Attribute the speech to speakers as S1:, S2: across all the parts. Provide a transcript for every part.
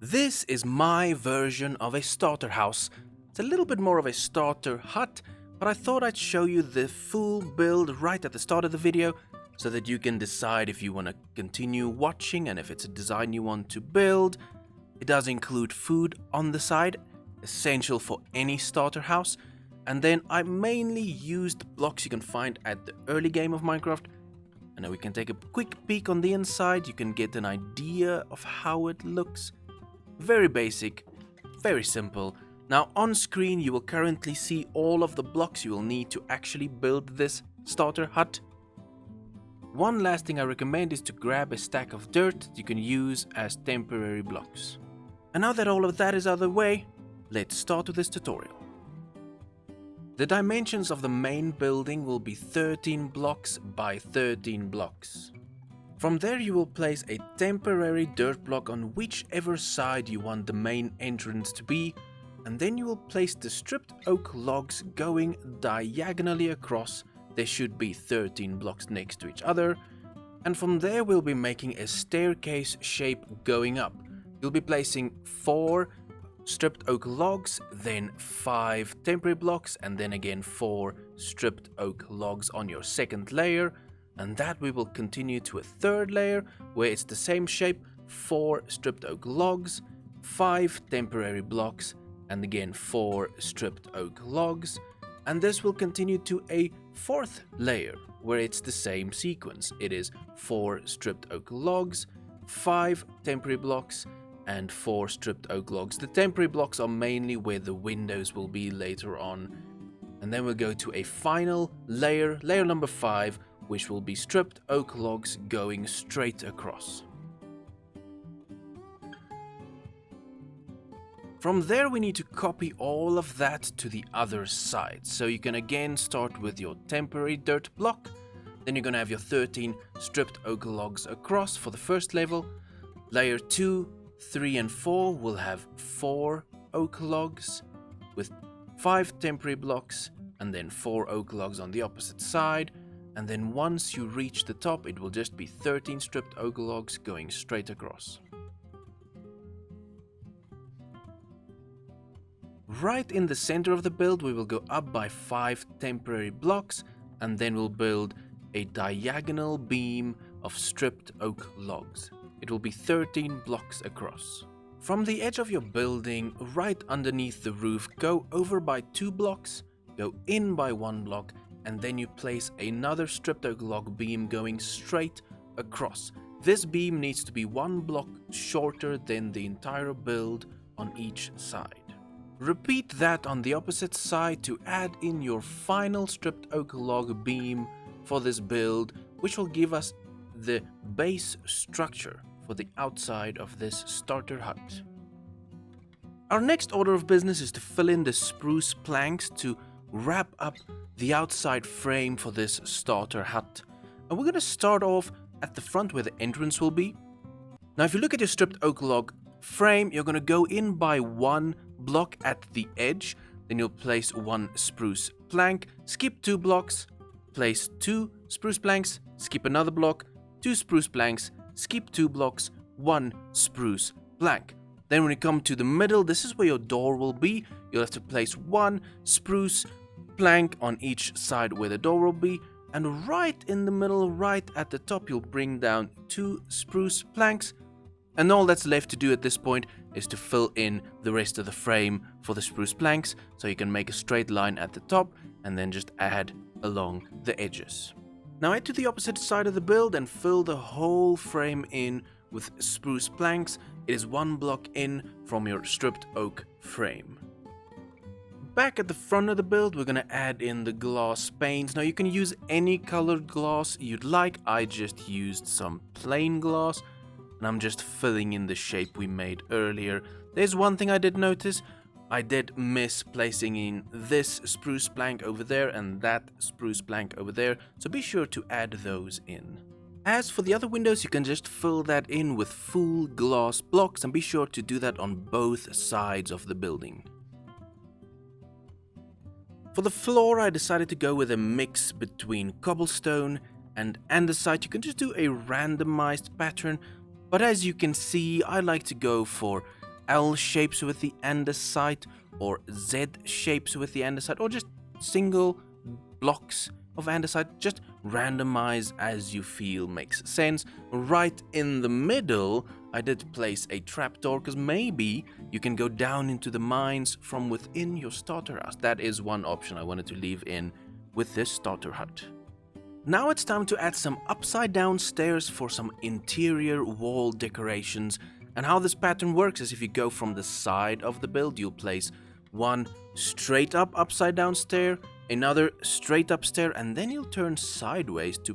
S1: This is my version of a starter house. It's a little bit more of a starter hut, but I thought I'd show you the full build right at the start of the video so that you can decide if you want to continue watching and if it's a design you want to build. It does include food on the side, essential for any starter house, and then I mainly used blocks you can find at the early game of Minecraft. And now we can take a quick peek on the inside. You can get an idea of how it looks. Very basic, very simple. Now on screen you will currently see all of the blocks you will need to actually build this starter hut. One last thing I recommend is to grab a stack of dirt that you can use as temporary blocks. And now that all of that is out of the way, let's start with this tutorial. The dimensions of the main building will be 13 blocks by 13 blocks. From there you will place a temporary dirt block on whichever side you want the main entrance to be, and then you will place the stripped oak logs going diagonally across. There should be 13 blocks next to each other, and from there we'll be making a staircase shape going up. You'll be placing 4 stripped oak logs, then 5 temporary blocks, and then again 4 stripped oak logs on your second layer. And that we will continue to a third layer where it's the same shape, 4 stripped oak logs, 5 temporary blocks, and again 4 stripped oak logs. And this will continue to a fourth layer where it's the same sequence. It is 4 stripped oak logs, 5 temporary blocks, and 4 stripped oak logs. The temporary blocks are mainly where the windows will be later on. And then we'll go to a final layer, layer number 5, which will be stripped oak logs going straight across. From there we need to copy all of that to the other side. So you can again start with your temporary dirt block, then you're going to have your 13 stripped oak logs across for the first level. Layer 2, 3 and 4 will have 4 oak logs with 5 temporary blocks and then 4 oak logs on the opposite side. And then once you reach the top, it will just be 13 stripped oak logs going straight across. Right in the center of the build, we will go up by 5 temporary blocks, and then we'll build a diagonal beam of stripped oak logs. It will be 13 blocks across. From the edge of your building, right underneath the roof, go over by 2 blocks, go in by 1 block, and then you place another stripped oak log beam going straight across. This beam needs to be 1 block shorter than the entire build on each side. Repeat that on the opposite side to add in your final stripped oak log beam for this build, which will give us the base structure for the outside of this starter hut. Our next order of business is to fill in the spruce planks to wrap up the outside frame for this starter hut. And we're going to start off at the front where the entrance will be. Now if you look at your stripped oak log frame, you're going to go in by 1 block at the edge, then you'll place 1 spruce plank, skip 2 blocks, place 2 spruce planks, skip another block, 2 spruce planks, skip 2 blocks, 1 spruce plank. Then when you come to the middle, this is where your door will be. You'll have to place 1 spruce plank on each side where the door will be, and right in the middle, right at the top, you'll bring down 2 spruce planks, and all that's left to do at this point is to fill in the rest of the frame for the spruce planks, so you can make a straight line at the top and then just add along the edges. Now head to the opposite side of the build and fill the whole frame in with spruce planks. It is 1 block in from your stripped oak frame. Back at the front of the build, we're going to add in the glass panes. Now you can use any colored glass you'd like. I just used some plain glass, and I'm just filling in the shape we made earlier. There's one thing I did notice. I did miss placing in this spruce plank over there and that spruce plank over there, so be sure to add those in. As for the other windows, you can just fill that in with full glass blocks, and be sure to do that on both sides of the building. For the floor, I decided to go with a mix between cobblestone and andesite. You can just do a randomized pattern, but as you can see, I like to go for L shapes with the andesite or Z shapes with the andesite, or just single blocks of andesite. Just randomize as you feel makes sense. Right in the middle, I did place a trapdoor because maybe you can go down into the mines from within your starter house. That is one option I wanted to leave in with this starter hut. Now it's time to add some upside down stairs for some interior wall decorations. And how this pattern works is if you go from the side of the build, you'll place one straight up upside down stair, another straight up stair, and then you'll turn sideways to,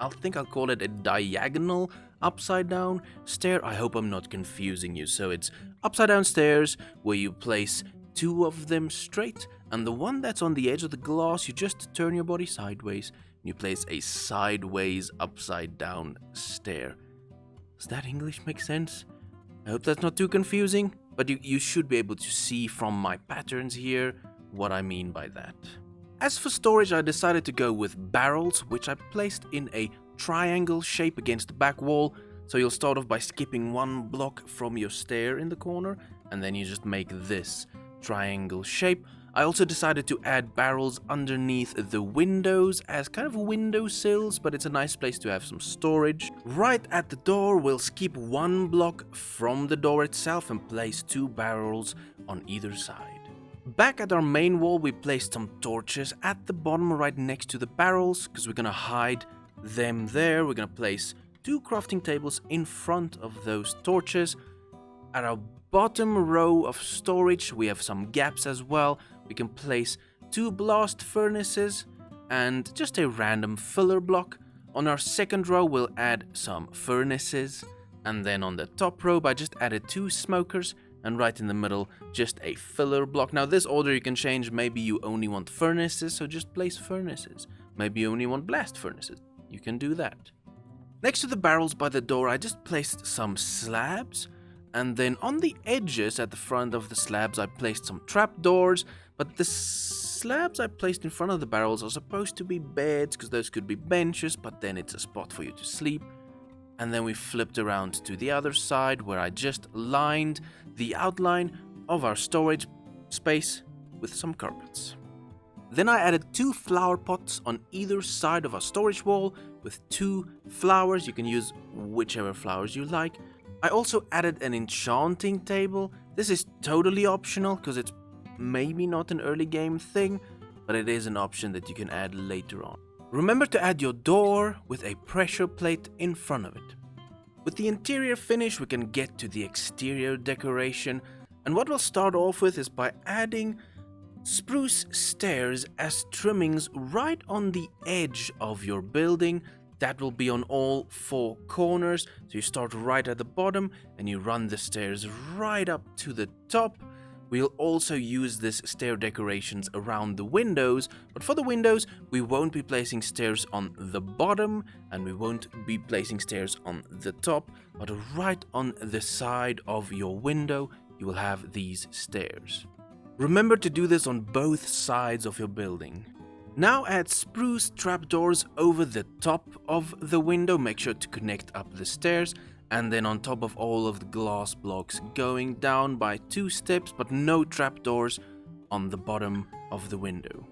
S1: I'll call it a diagonal upside down stair. I hope I'm not confusing you. So it's upside down stairs where you place two of them straight, and the one that's on the edge of the glass, you just turn your body sideways and you place a sideways upside down stair. Does that English make sense? I hope that's not too confusing, but you should be able to see from my patterns here what I mean by that. As for storage, I decided to go with barrels, which I placed in a triangle shape against the back wall. So you'll start off by skipping one block from your stair in the corner, and then you just make this triangle shape. I also decided to add barrels underneath the windows as kind of window sills, but it's a nice place to have some storage. Right at the door, we'll skip one block from the door itself and place two barrels on either side. Back at our main wall, we placed some torches at the bottom right next to the barrels because we're gonna hide them there. We're gonna place two crafting tables in front of those torches. At our bottom row of storage, we have some gaps as well. We can place two blast furnaces and just a random filler block. On our second row, we'll add some furnaces. And then on the top row, I just added two smokers. And right in the middle, just a filler block. Now this order you can change. Maybe you only want furnaces, so just place furnaces. Maybe you only want blast furnaces. You can do that. Next to the barrels by the door, I just placed some slabs. And then on the edges at the front of the slabs, I placed some trapdoors. But the slabs I placed in front of the barrels are supposed to be beds, because those could be benches, but then it's a spot for you to sleep. And then we flipped around to the other side where I just lined the outline of our storage space with some carpets. Then I added two flower pots on either side of our storage wall with two flowers. You can use whichever flowers you like. I also added an enchanting table. This is totally optional because it's maybe not an early game thing, but it is an option that you can add later on. Remember to add your door with a pressure plate in front of it. With the interior finish, we can get to the exterior decoration, and what we'll start off with is by adding spruce stairs as trimmings right on the edge of your building. That will be on all four corners, so you start right at the bottom and you run the stairs right up to the top. We'll also use this stair decorations around the windows, but for the windows, we won't be placing stairs on the bottom and we won't be placing stairs on the top, but right on the side of your window, you will have these stairs. Remember to do this on both sides of your building. Now add spruce trapdoors over the top of the window. Make sure to connect up the stairs. And then on top of all of the glass blocks going down by 2 steps, but no trapdoors on the bottom of the window.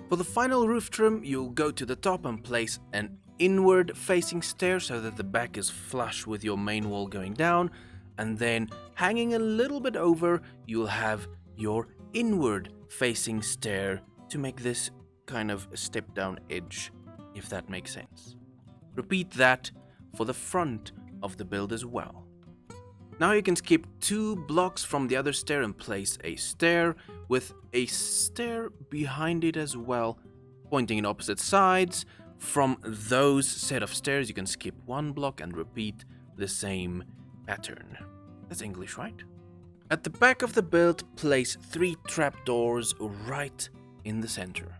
S1: For the final roof trim, you'll go to the top and place an inward facing stair so that the back is flush with your main wall going down. And then hanging a little bit over, you'll have your inward facing stair to make this kind of a step down edge, if that makes sense. Repeat that for the front of the build as well. Now you can skip 2 blocks from the other stair and place a stair with a stair behind it as well, pointing in opposite sides. From those set of stairs you can skip 1 block and repeat the same pattern. That's English, right? At the back of the build, place 3 trapdoors right in the center.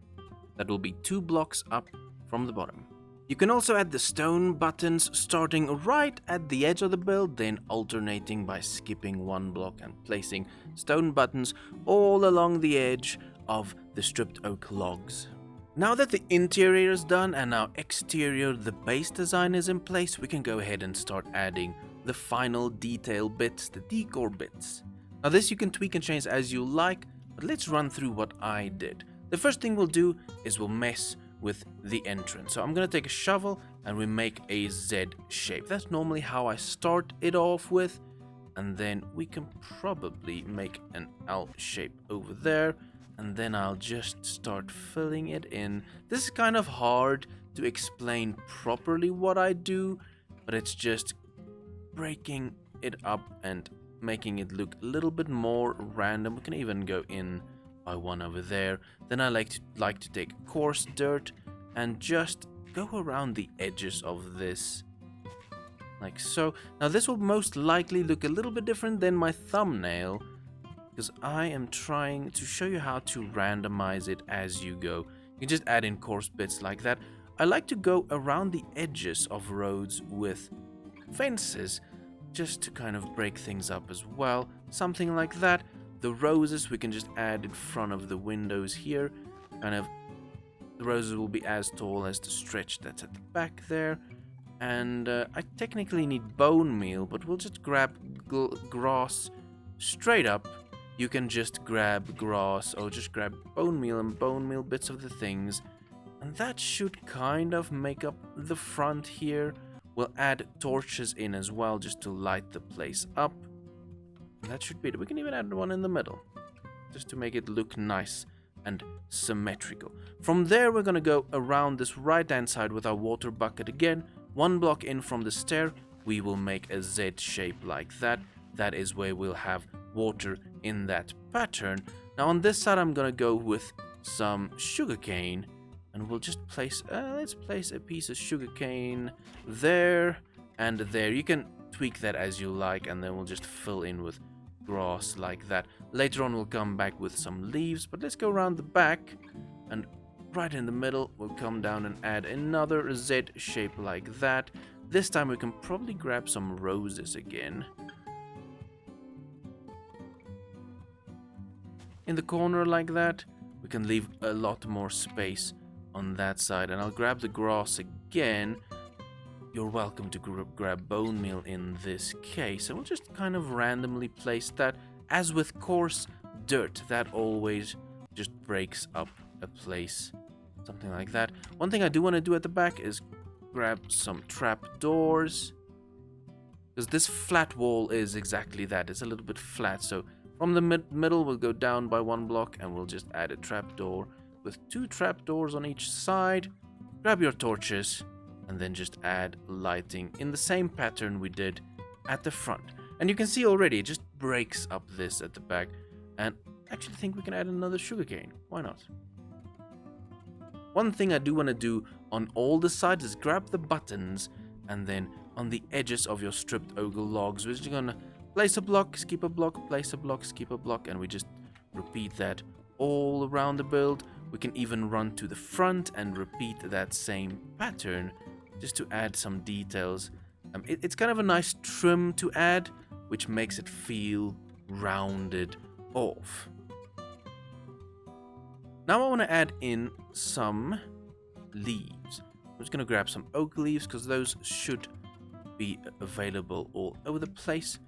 S1: That will be 2 blocks up from the bottom. You can also add the stone buttons starting right at the edge of the build, then alternating by skipping 1 block and placing stone buttons all along the edge of the stripped oak logs. Now that the interior is done and our exterior, the base design is in place, we can go ahead and start adding the final detail bits, the decor bits. Now this you can tweak and change as you like, but let's run through what I did. The first thing we'll do is we'll mess with the entrance. So I'm going to take a shovel and we make a Z shape. That's normally how I start it off with. And then we can probably make an L shape over there. And then I'll just start filling it in. This is kind of hard to explain properly what I do, but it's just breaking it up and making it look a little bit more random. We can even go in by one over there. Then I like to take coarse dirt and just go around the edges of this, like so. Now this will most likely look a little bit different than my thumbnail, because I am trying to show you how to randomize it as you go. You can just add in coarse bits like that. I like to go around the edges of roads with fences, just to kind of break things up as well. Something like that. The roses we can just add in front of the windows here. Kind of, the roses will be as tall as the stretch that's at the back there. And I technically need bone meal, but we'll just grab grass straight up. You can just grab grass or just grab bone meal and bone meal bits of the things. And that should kind of make up the front here. We'll add torches in as well just to light the place up. That should be it. We can even add one in the middle just to make it look nice and symmetrical. From there, we're going to go around this right-hand side with our water bucket again. One block in from the stair, we will make a Z shape like that. That is where we'll have water in that pattern. Now on this side, I'm going to go with some sugarcane. And we'll just place, let's place a piece of sugarcane there and there. You can tweak that as you like, and then we'll just fill in with grass like that. Later on, we'll come back with some leaves, but let's go around the back, and right in the middle, we'll come down and add another Z shape like that. This time, we can probably grab some roses again. In the corner like that, we can leave a lot more space on that side, and I'll grab the grass again. You're welcome to grab bone meal in this case, and we'll just kind of randomly place that. As with coarse dirt, that always just breaks up a place, something like that. One thing I do want to do at the back is grab some trapdoors, because this flat wall is exactly that. It's a little bit flat, so from the middle we'll go down by one block and we'll just add a trapdoor with 2 trapdoors on each side. Grab your torches and then just add lighting in the same pattern we did at the front. And you can see already it just breaks up this at the back. And I actually think we can add another sugarcane. Why not? One thing I do want to do on all the sides is grab the buttons, and then on the edges of your stripped oak logs, we're just gonna place a block, skip a block, place a block, skip a block, and we just repeat that all around the build. We can even run to the front and repeat that same pattern just to add some details. It's kind of a nice trim to add, which makes it feel rounded off. Now I want to add in some leaves. I'm just going to grab some oak leaves because those should be available all over the place.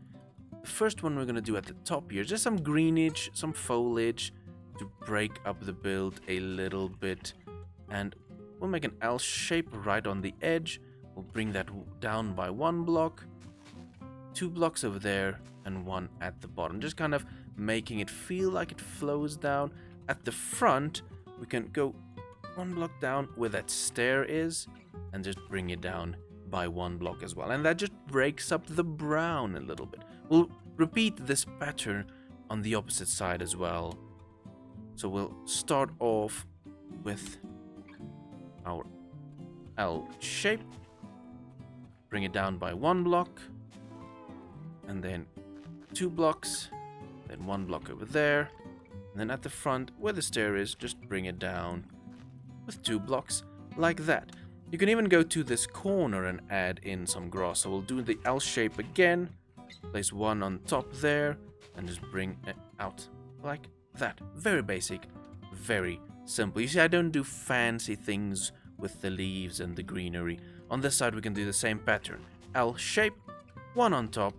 S1: The first one we're going to do at the top here, just some greenage, some foliage to break up the build a little bit. And we'll make an L shape right on the edge. We'll bring that down by 1 block, 2 blocks over there, and 1 at the bottom. Just kind of making it feel like it flows down. At the front, we can go 1 block down where that stair is, and just bring it down by 1 block as well. And that just breaks up the brown a little bit. We'll repeat this pattern on the opposite side as well. So we'll start off with our L shape, bring it down by 1 block, and then 2 blocks, then 1 block over there, and then at the front where the stair is, just bring it down with 2 blocks like that. You can even go to this corner and add in some grass. So we'll do the L shape again, place 1 on top there, and just bring it out like that. Very basic, very simple. You see, I don't do fancy things with the leaves and the greenery. On this side, we can do the same pattern. L shape, one on top,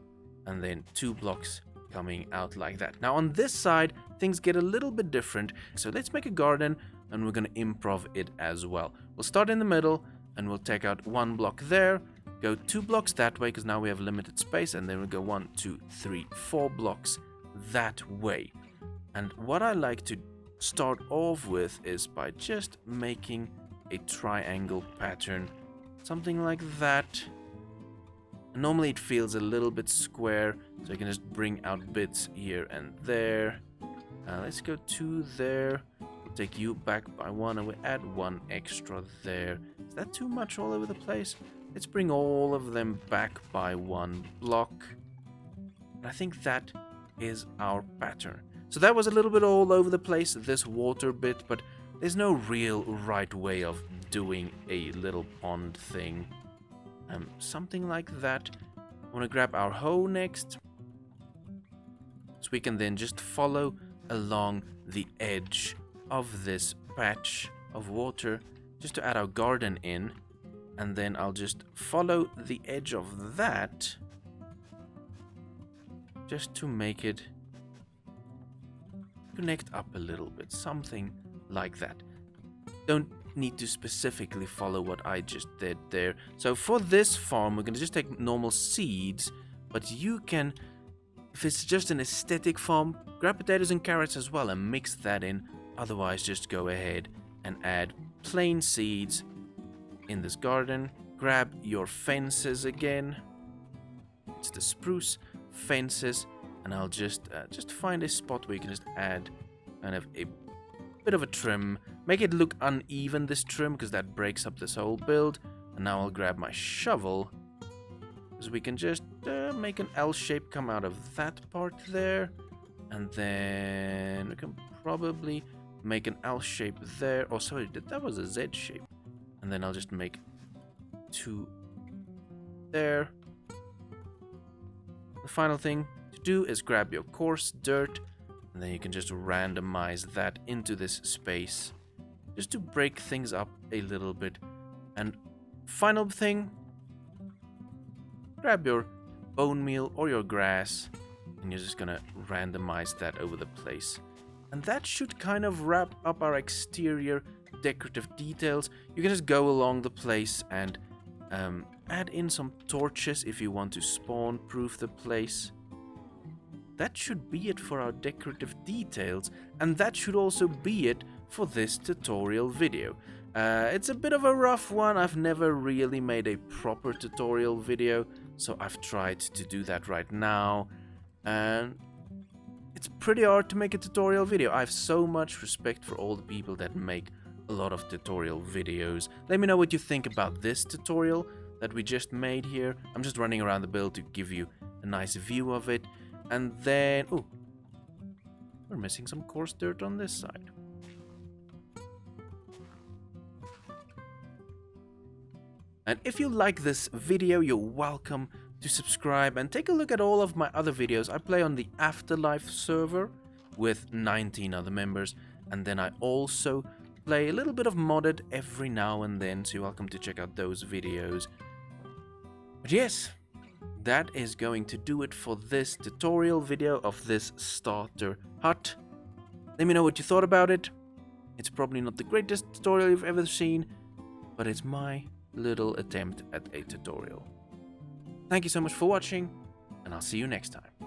S1: and then 2 blocks coming out like that. Now on this side, things get a little bit different. So let's make a garden, and we're going to improv it as well. We'll start in the middle, and we'll take out 1 block there, go 2 blocks that way, because now we have limited space, and then we'll go 1, 2, 3, 4 blocks that way. And what I like to start off with is by just making a triangle pattern, something like that. Normally it feels a little bit square, so I can just bring out bits here and there. Let's go 2 there. We'll take you back by 1, and we'll add 1 extra there. Is that too much all over the place? Let's bring all of them back by 1 block. And I think that is our pattern. So that was a little bit all over the place, this water bit, but there's no real right way of doing a little pond thing. Something like that. I want to grab our hoe next, so we can then just follow along the edge of this patch of water, just to add our garden in, and then I'll just follow the edge of that, just to make it connect up a little bit, something like that. Don't need to specifically follow what I just did there. So for this farm, we're going to just take normal seeds, but you can, if it's just an aesthetic farm, grab potatoes and carrots as well and mix that in. Otherwise, just go ahead and add plain seeds in this garden. Grab your fences again. It's the spruce fences, and I'll just find a spot where you can just add kind of a bit of a trim. Make it look uneven, this trim, because that breaks up this whole build. And now I'll grab my shovel, because we can just make an L shape come out of that part there. And then we can probably make an L shape there. Oh, sorry, that was a Z shape. And then I'll just make 2 there. The final thing to do is grab your coarse dirt, and then you can just randomize that into this space, just to break things up a little bit. And final thing, grab your bone meal or your grass, and you're just gonna randomize that over the place. And that should kind of wrap up our exterior decorative details. You can just go along the place and add in some torches if you want to spawn proof the place. That should be it for our decorative details, and that should also be it for this tutorial video. It's a bit of a rough one. I've never really made a proper tutorial video, so I've tried to do that right now. And it's pretty hard to make a tutorial video. I have so much respect for all the people that make a lot of tutorial videos. Let me know what you think about this tutorial that we just made here. I'm just running around the build to give you a nice view of it. And then, oh, we're missing some coarse dirt on this side. And if you like this video, you're welcome to subscribe and take a look at all of my other videos. I play on the Afterlife server with 19 other members, and then I also play a little bit of modded every now and then, so you're welcome to check out those videos. But yes, that is going to do it for this tutorial video of this starter hut. Let me know what you thought about it. It's probably not the greatest tutorial you've ever seen, but it's my little attempt at a tutorial. Thank you so much for watching, and I'll see you next time.